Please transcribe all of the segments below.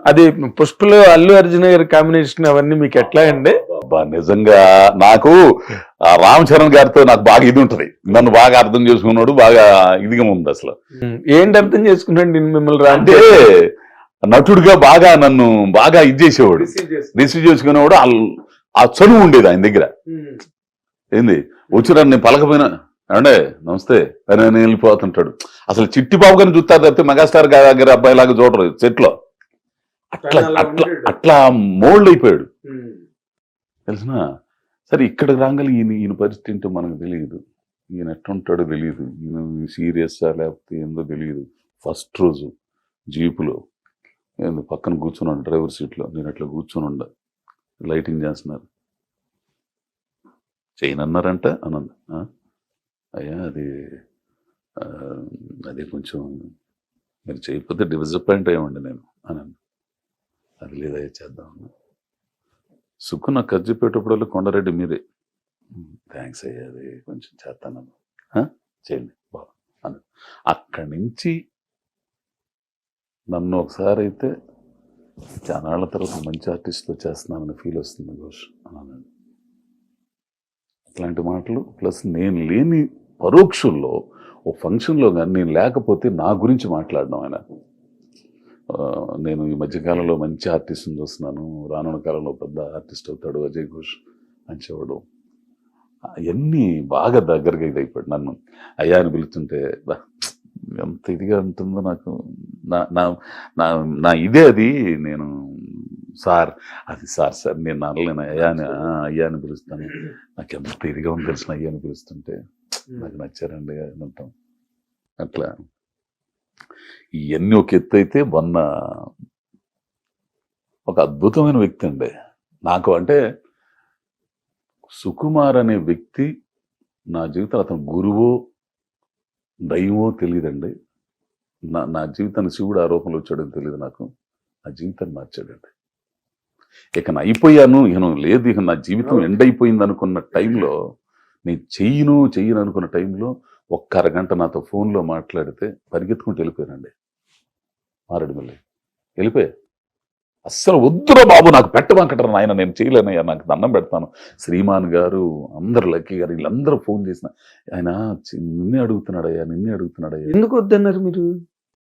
అది పుష్పలో అల్లు అర్జున్ గారి కాంబినేషన్ అవన్నీ మీకు ఎట్లా అండి? నిజంగా నాకు ఆ రామ్ చరణ్ గారితో నాకు బాగా ఇది ఉంటది, నన్ను బాగా అర్థం చేసుకున్నాడు, బాగా ఇదిగా ఉంది అసలు. ఏంటి అర్థం చేసుకున్నాడు నేను మిమ్మల్ని అంటే నటుడిగా బాగా నన్ను బాగా ఇది చేసేవాడు, రిసీవ్ చేసుకునేవాడు. ఆ చనువు ఉండేది ఆయన దగ్గర. ఏంది వచ్చిన నేను పలకపోయినా అంటే నమస్తే అని నేను వెళ్ళిపోతుంటాడు. అసలు చిట్టి బాబు గారిని చూస్తారు తప్పితే మెగాస్టార్ గారి అబ్బాయి లాగా చూడరు సెట్లో. అట్లా అట్లా అట్లా మోల్డ్ అయిపోయాడు తెలిసిన. సరే ఇక్కడికి రాగాలి ఈయన పరిస్థితి ఏంటో మనకు తెలియదు, ఈయన ఎట్టుంటాడో తెలియదు, ఈయన సీరియస్సా లేకపోతే ఏందో తెలియదు. ఫస్ట్ రోజు జీపులో ఏందో పక్కన కూర్చున్నాడు డ్రైవర్ సీట్లో, నేను అట్లా కూర్చొని ఉండ, లైటింగ్ చేస్తున్నారు, చేయనన్నారంట అనంది. అయ్యా అది కొంచెం మీరు చేయకపోతే డిసప్పాయింట్ అయ్యండి నేను అన్నాను. అది లేదయ్యా చేద్దామన్నా. సుక్కు నాకు ఖర్చు పెట్టేటప్పుడు కొండారెడ్డి మీరే, థ్యాంక్స్ అయ్యా అది కొంచెం చేస్తానమ్మా చేయండి బాగా అని. అక్కడి నుంచి నన్ను ఒకసారి అయితే చాలాళ్ళ తర్వాత మంచి ఆర్టిస్ట్తో చేస్తున్నానని ఫీల్ వస్తుంది ఘోష్ అన్నాను. అట్లాంటి మాటలు ప్లస్ నేను లేని పరోక్షంలో ఓ ఫంక్షన్లో కానీ నేను లేకపోతే నా గురించి మాట్లాడడం ఆయన. నేను ఈ మధ్యకాలంలో మంచి ఆర్టిస్ట్ని చూస్తున్నాను, రానున్న కాలంలో పెద్ద ఆర్టిస్ట్ అవుతాడు అజయ్ ఘోష్ అని చెప్పడం, అవన్నీ బాగా దగ్గరగా ఇది అయిపోయాడు. నన్ను అయ్యా అని పిలుస్తుంటే ఎంత ఇదిగా ఉంటుందో నాకు. నా ఇదే అది. నేను సార్ అది సార్ నేను అనలేను, అయ్యా అని పిలుస్తాను. నాకు ఎంత ఇదిగా ఉంది తెలిసిన అయ్యా అని పిలుస్తుంటే నాకు నచ్చారండి అంటాం. అట్లా ఇవన్నీ ఒక ఎత్తు అయితే మొన్న ఒక అద్భుతమైన వ్యక్తి అండి నాకు. అంటే సుకుమార్ అనే వ్యక్తి నా జీవితంలో అతను గురువో దైవమో తెలియదండి. నా జీవితాన్ని శివుడు ఆరోపణలు వచ్చాడని తెలియదు నాకు. నా జీవితాన్ని మార్చాడండి. ఇక నా అయిపోయాను, ఇక లేదు, ఇక నా జీవితం ఎండ్ అయిపోయింది అనుకున్న టైంలో, నేను చెయ్యను అనుకున్న టైంలో ఒక్క అరగంట నాతో ఫోన్లో మాట్లాడితే పరిగెత్తుకుంటూ వెళ్ళిపోయానండి మారేడుమల్లి. వెళ్ళిపోయా. అస్సలు వద్దురా బాబు నాకు పెట్టమంటారు నాయన, నేను చేయలేనయ్యా, నాకు దండం పెడతాను. శ్రీమాన్ గారు, అందరు లక్కీ గారు, వీళ్ళందరూ ఫోన్ చేసిన ఆయన నిన్నే అడుగుతున్నాడయ్యా. ఎందుకు వద్దన్నారు మీరు?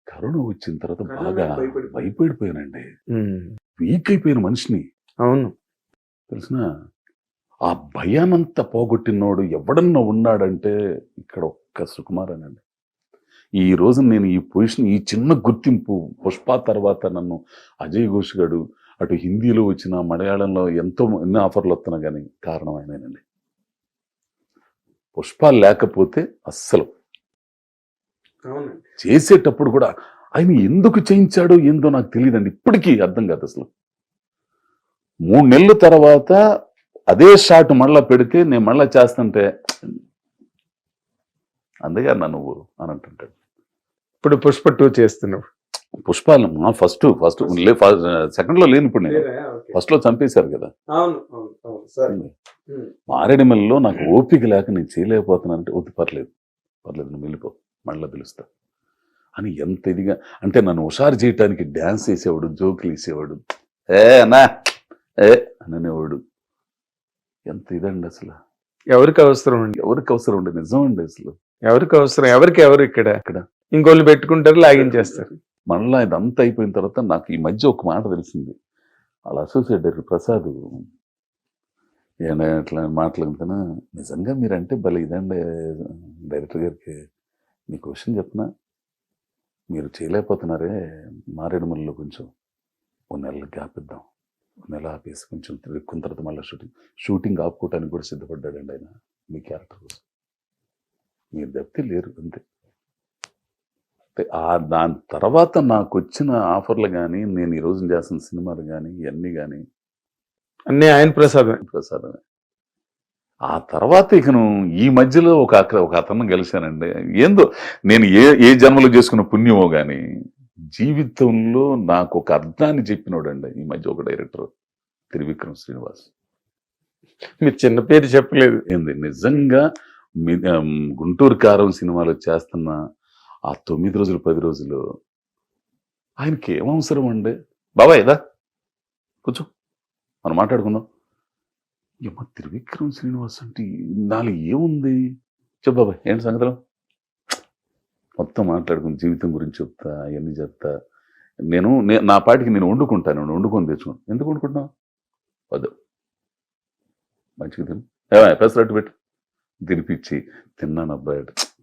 కరోనా వచ్చిన తర్వాత బాగా భయపడిపోయానండి, వీక్ అయిపోయిన మనిషిని. అవును తెలిసిన ఆ భయానంతా పోగొట్టినోడు ఎవడన్నా ఉన్నాడంటే ఇక్కడ ఒక్క సుకుమార్ అనండి. ఈ రోజు నేను ఈ పొజిషన్, ఈ చిన్న గుర్తింపు పుష్ప తర్వాత నన్ను అజయ్ ఘోష్ గారు అటు హిందీలో వచ్చిన మలయాళంలో ఎన్నో ఆఫర్లు వస్తున్నా కానీ కారణం ఆయనేనండి. పుష్ప లేకపోతే అస్సలు చేసేటప్పుడు కూడా ఆయన ఎందుకు చేయించాడో ఏందో నాకు తెలియదండి, ఇప్పటికీ అర్థం కాదు అసలు. 3 నెలల తర్వాత అదే షాట్ మళ్ళా పెడితే నేను మళ్ళా చేస్తుంటే అందుగా నువ్వు అని అంటుంటాడు. ఇప్పుడు పుష్ప 2 చేస్తున్నావు. పుష్ప ఫస్ట్ సెకండ్ లో లేని, ఇప్పుడు నేను ఫస్ట్ లో చంపేశారు కదా. మారేడుమల్లిలో నాకు ఓపిక లేక నేను చేయలేకపోతున్నానంటే వద్దు పర్లేదు నువ్వు వెళ్ళిపో, మళ్ళీ పిలుస్తా అని ఎంత ఇదిగా. అంటే నన్ను హుషారు చేయటానికి డ్యాన్స్ వేసేవాడు, జోకులు వేసేవాడు, అనేవాడు. ఎంత ఇదండి అసలు. ఎవరికి అవసరం అండి నిజం అండి అసలు. ఎవరికి అవసరం, ఎవరు ఇక్కడ ఇంకోళ్ళు పెట్టుకుంటారు, లాగించేస్తారు. మళ్ళా ఇదంతా అయిపోయిన తర్వాత నాకు ఈ మధ్య ఒక మాట తెలిసింది. వాళ్ళ అసోసియేట్ డైరెక్టర్ ప్రసాద్ అట్లా మాట్లాడుతున్నా, నిజంగా మీరంటే భలే ఇదండి డైరెక్టర్ గారికి, మీ క్వశ్చన్ చెప్పినా మీరు చేయలేకపోతున్నారే, మారేడుమల్లిలో కొంచెం 1 నెల గ్యాప్ ఇద్దాం, 1 నెల ఆపేసి కొంచెం ఎక్కువ తర్వాత మళ్ళీ షూటింగ్ ఆపుకోవటానికి కూడా సిద్ధపడ్డాడండి ఆయన మీ క్యారెక్టర్ కోసం. మీరు దప్తి లేరు అంతే. దాని తర్వాత నాకు వచ్చిన ఆఫర్లు కానీ, నేను ఈరోజు చేస్తున్న సినిమాలు కానీ, ఇవన్నీ కానీ అన్నీ ఆయన ప్రసాదమే. ఆ తర్వాత ఇకను ఈ మధ్యలో ఒక అతను కలిశానండి. ఏందో నేను ఏ జన్మలో చేసుకున్న పుణ్యమో కానీ జీవితంలో నాకు ఒక అర్థాన్ని చెప్పినోడండి ఈ మధ్య ఒక డైరెక్టర్, త్రివిక్రమ్ శ్రీనివాస్. మీరు చిన్న పేరు చెప్పలేదు. ఏంది నిజంగా గుంటూరు కారం సినిమాలో చేస్తున్న ఆ 9 రోజులు 10 రోజులు ఆయనకి ఏమవసరం అండి, బాబాయ్ దా కూర్చో మనం మాట్లాడుకుందాం. ఏమో త్రివిక్రమ్ శ్రీనివాస్ అంటే నాలుగు ఏముంది చెప్పు బాబాయ్ ఏంటి సంగతులు మొత్తం మాట్లాడుకుని జీవితం గురించి చెప్తా అవన్నీ చెప్తా. నా పాటికి నేను వండుకుంటాను, వండుకొని తెచ్చుకోను. ఎందుకు వండుకుంటున్నావు? వద్దు మంచిగా తిను, పెసరట్టు పెట్టు తినిపించి తిన్నాను అబ్బాయి,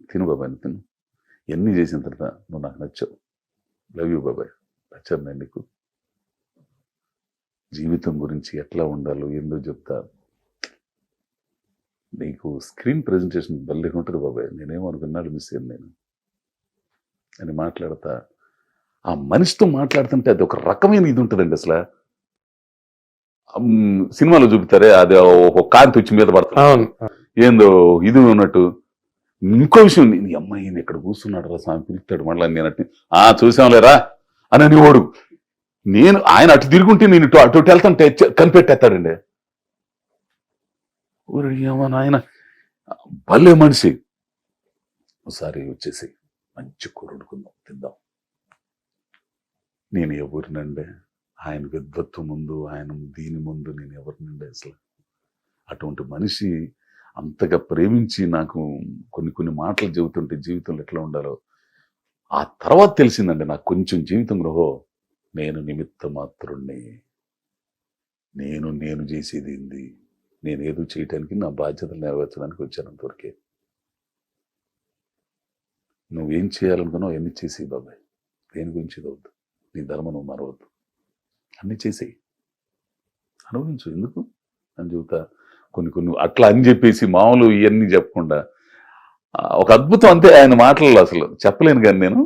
తిను బాబాయ్ తిను. ఎన్ని చేసిన తర్వాత నువ్వు నాకు నచ్చావు, లవ్ యూ బాబాయ్, నచ్చాను నేను నీకు. జీవితం గురించి ఎట్లా ఉండాలో ఏందో చెప్తా. నీకు స్క్రీన్ ప్రెజెంటేషన్ భలే ఉంటుంది బాబాయ్, నేనేమనుకున్నాడు మిస్ అయ్యాను నేను అని మాట్లాడతా. ఆ మనిషితో మాట్లాడుతుంటే అది ఒక రకమైన ఇది ఉంటుందండి. అసలు సినిమాలో చూపుతారే అది ఒక కాంతి వచ్చి మీద పడుతుంది, ఏందో ఇది ఉన్నట్టు. ఇంకో విషయం, నీ అమ్మాయి ఇక్కడ కూర్చున్నాడు రా స్వామి పిలుస్తాడు మళ్ళీ నేనట్టు చూసాంలేరా అని అనేవాడు. ఆయన అటు తిరుగుంటే నేను అటు వెళ్తాంటే కనిపెట్టేస్తాడండి. ఊరేమో ఆయన భలే మనిషి. ఒకసారి వచ్చేసి మంచి కూర వండుకుందాం తిందాం. నేను ఎవరినండి, ఆయన విద్వత్తు ముందు, ఆయన దీని ముందు నేను ఎవరినండి అసలు. అటువంటి మనిషి అంతగా ప్రేమించి నాకు కొన్ని మాటలు చెబుతుంటే జీవితంలో ఎట్లా ఉండాలో ఆ తర్వాత తెలిసిందండి నాకు కొంచెం జీవితం గ్రహో. నేను నిమిత్త మాత్రుణ్ణి, నేను చేసేది ఏంది, నేను ఏదో చేయటానికి నా బాధ్యతలు నెరవేర్చడానికి వచ్చాను అంతవరకే. నువ్వేం చేయాలనుకున్నావు అవన్నీ చేసేయి బాబాయ్, దేని గురించి వద్దు, నీ ధర్మం నువ్వు మరవద్దు, అన్నీ చేసేయి, అనుభవించు, ఎందుకు అని చెబుతా. కొన్ని అట్లా అని చెప్పేసి మామూలు ఇవన్నీ చెప్పకుండా ఒక అద్భుతం అంతే ఆయన మాటలలో, అసలు చెప్పలేను కానీ నేను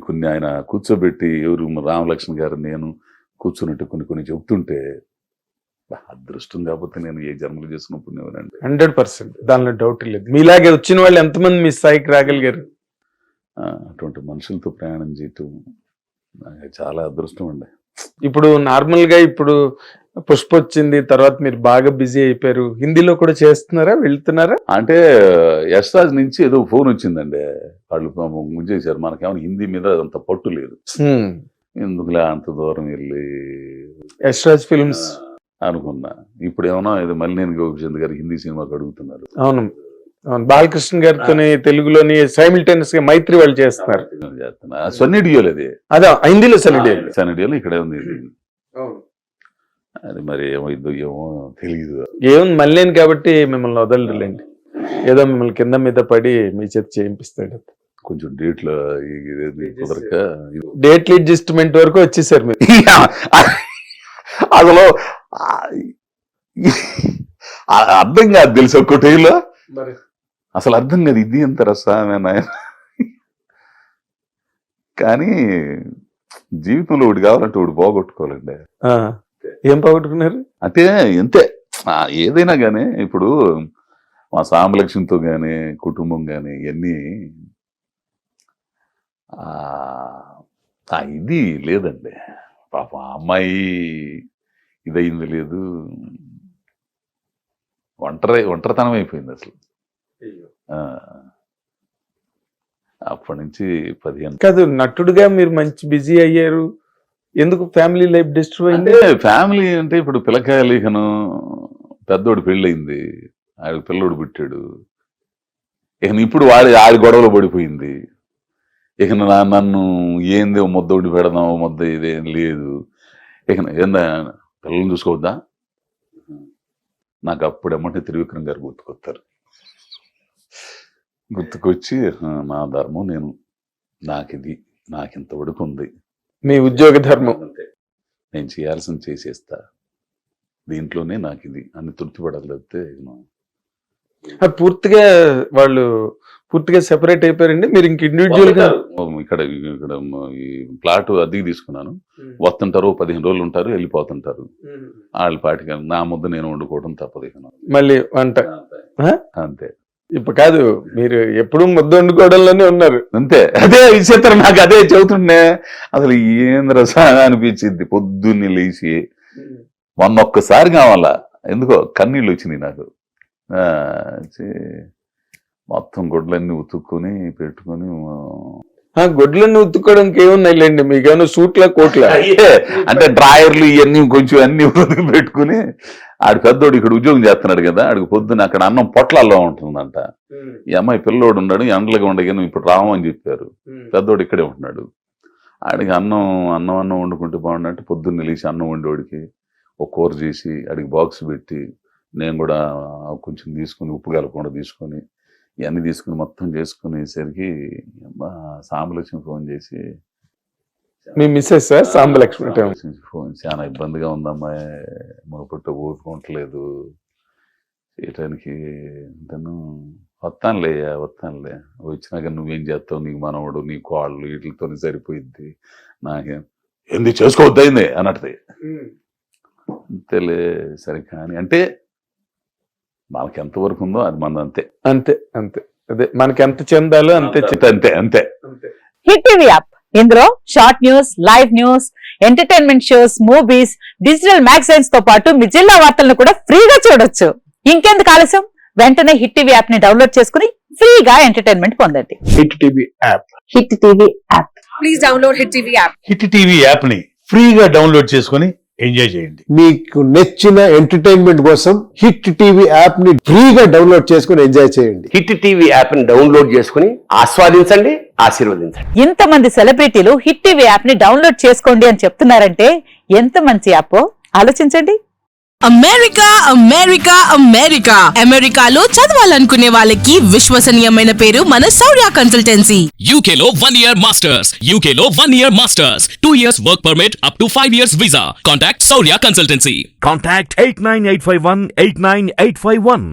కొన్ని ఆయన కూర్చోబెట్టి ఎవరు రామలక్ష్మణ్ గారు నేను కూర్చున్నట్టు కొన్ని చెబుతుంటే అదృష్టం కాకపోతే నేను ఏ జన్మలు చేసుకున్న పుణ్యమేనండి. 100% దానిలో డౌట్ లేదు. మీలాగే వచ్చిన వాళ్ళు ఎంతమంది మీ స్థాయికి రాగలిగారు? అటువంటి మనుషులతో ప్రయాణం చేయటం చాలా అదృష్టం అండి. ఇప్పుడు నార్మల్ గా ఇప్పుడు పుష్ప వచ్చింది తర్వాత మీరు బాగా బిజీ అయిపోయారు, హిందీలో కూడా చేస్తున్నారా, వెళ్తున్నారా? అంటే యశ్రాజ్ నుంచి ఏదో ఫోన్ వచ్చిందండి, వాళ్ళు ముంచేశారు. మనకేమైనా హిందీ మీద అంత పట్టు లేదు, ఎందుకులే అంత దూరం వెళ్ళి యశ్రాజ్ ఫిల్మ్స్ అనుకున్నా. ఇప్పుడు ఏమన్నా ఇది మల్లినేని గోపిచంద్ గారు హిందీ సినిమాకి అడుగుతున్నారు. అవును అవును, బాలకృష్ణ గారితో తెలుగులోని సైమిల్టేనియస్ గా మైత్రి వాళ్ళు చేస్తున్నారు. సన్నిడియోలు అది, అదే హిందీలో సన్నిడియోలు ఇక్కడే ఉంది. అది మరి ఏమైందో ఏమో తెలియదు. ఏముంది మల్లేని కాబట్టి మిమ్మల్ని వదలలేండి, ఏదో మిమ్మల్ని కింద మీద పడి మీ చేత చేయిస్తాడు. కొంచెం డేట్లో కుదరక డేట్ అడ్జస్ట్మెంట్ వరకు వచ్చేసారు మీరు. అసలు అర్థం కాదు తెలుసు ఒక్కటేలో, అసలు అర్థం కాదు ఇది ఎంత రసాయన. కానీ జీవితంలో ఒకటి కావాలంటే ఒకటి పోగొట్టుకోవాలండి. ఏం పోగొట్టుకున్నారు అంటే అంతే ఏదైనా కానీ. ఇప్పుడు మా సామలక్ష్మితో కానీ కుటుంబం కానీ ఇవన్నీ ఇది లేదండి. పాప అమ్మాయి ఇదయింది లేదు, ఒంటరితనం అయిపోయింది అసలు. అప్పటి నుంచి 15 కాదు, నటుడుగా మీరు మంచి బిజీ అయ్యారు, ఎందుకు ఫ్యామిలీ లైఫ్ డిస్టర్బ్ అయింది? ఫ్యామిలీ అంటే ఇప్పుడు పిల్లకాయలు ఇకను పెద్దోడు పెళ్ళయింది, ఆడి పిల్లోడు పుట్టాడు, ఇక ఇప్పుడు ఆడి గొడవలో పడిపోయింది. ఇక నన్ను ఏంది ముద్దోడి పెడదాం, ముద్ద ఇదేం లేదు, ఇక ఏందా పిల్లల్ని చూసుకోవద్దా? నాకు అప్పుడు ఏమంటే త్రివిక్రమ్ గారు గుర్తుకొస్తారు. గుర్తుకొచ్చి నా ధర్మం నాకింత వరకు ఉంది, మీ ఉద్యోగ ధర్మం, నేను చేయాల్సింది చేసేస్తా, దీంట్లోనే నాకు ఇది అని తృప్తిపడలేకపోతే పూర్తిగా వాళ్ళు పూర్తిగా సెపరేట్ అయిపోయారండి. మీరు ఇంక ఇండివిజువల్ గా ఇక్కడ ఈ ప్లాట్ అద్దెకి తీసుకున్నాను, వస్తుంటారు 15 రోజులు ఉంటారు వెళ్ళిపోతుంటారు. వాళ్ళ పాటికి నా ముద్ద నేను వండుకోవడం తప్పదు. ఇక మళ్ళీ వంట అంతే. ఇప్పుడు కాదు, మీరు ఎప్పుడు ముద్ద వండుకోవడంలోనే ఉన్నారు అంతే. అదే విచిత్రం, నాకు అదే చెబుతుండే అసలు ఏంద్ర అనిపించింది. పొద్దున్నే లేచి ఒక్కసారి కావాలా, ఎందుకో కన్నీళ్ళు వచ్చినాయి నాకు. మొత్తం గుడ్లన్నీ ఉతుక్కొని పెట్టుకొని గొడ్లను ఉతుక్కోవడానికి ఏమున్నాయిలేండి, మీకేమైనా సూట్ల కోట్ల? అయ్యే అంటే డ్రాయర్లు ఇవన్నీ కొంచెం అన్ని ఉతికి పెట్టుకుని ఆడు పెద్దోడు ఇక్కడ ఉద్యోగం చేస్తున్నాడు కదా, ఆడికి పొద్దున్న అక్కడ అన్నం పొట్లాల్లో ఉంటుందంట. ఈ అమ్మాయి పిల్లోడు ఉన్నాడు, ఎండలుగా ఉండగానే ఇప్పుడు రామని చెప్పారు, పెద్దోడు ఇక్కడే ఉంటున్నాడు. ఆడికి అన్నం వండుకుంటే బాగుండంటే పొద్దున్న లేచి అన్నం వండేవాడికి ఒక కూర చేసి ఆడికి బాక్స్ పెట్టి, నేను కూడా కొంచెం తీసుకుని ఉప్పు కలపకుండా తీసుకొని ఇవన్నీ తీసుకుని మొత్తం చేసుకునేసరికి సాంబలక్ష్మి ఫోన్ చేసి, మీ మిస్సెస్ సార్ సాంబలక్ష్మి ఫోన్ చాలా ఇబ్బందిగా ఉందమ్మా, మొదట ఊరుకోవట్లేదు చేయటానికి. తను వస్తానులే వచ్చినాక నువ్వేం చేస్తావు, నీకు మనవడు నీ కోళ్ళు వీటితో సరిపోయిద్ది, నాకేం ఎందుకు చేసుకోవద్దయింది అన్నట్టుది. అంతేలే సరే కానీ అంటే మనకి ఎంతవరకు ఉందో అది మన అంతే అంతే అంతే, అదే మనకి ఎంత చెందాలో అంతే అంతే అంతే. హిట్ టీవీ యాప్, ఇందులో short news, live news, entertainment shows, movies, digital magazines తో పాటు మీ జిల్లా వార్తలను కూడా ఫ్రీగా చూడొచ్చు. ఇంకెందుకు ఆలస్యం, వెంటనే హిట్ టీవీ యాప్ ని డౌన్లోడ్ చేసుకుని ఫ్రీగా ఎంటర్టైన్మెంట్ పొందండి. Hit TV app. Hit TV app. Please download hit TV app. Hit TV app ని ఫ్రీగా డౌన్లోడ్ చేసుకుని ఎంజాయ్ చేయండి. మీకు నచ్చిన ఎంటర్టైన్మెంట్ కోసం హిట్ టీవీ యాప్ ని ఫ్రీగా డౌన్లోడ్ చేసుకుని ఎంజాయ్ చేయండి. హిట్ టీవీ యాప్ ని డౌన్లోడ్ చేసుకుని ఆస్వాదించండి, ఆశీర్వదించండి. ఇంతమంది సెలబ్రిటీలు హిట్ టీవీ యాప్ ని డౌన్లోడ్ చేసుకోండి అని చెప్తున్నారంటే ఎంత మంచి యాప్ ఆలోచించండి. అమెరికా అమెరికా అమెరికా అమెరికాలో చదవాలనుకునే వాళ్ళకి విశ్వసనీయమైన పేరు మన శౌర్య కన్సల్టెన్సీ. UK లో 1 year masters. UK లో 1 year masters. 2 years work permit up to 5 years visa. Contact Saurya Consultancy. Contact 89851 89851.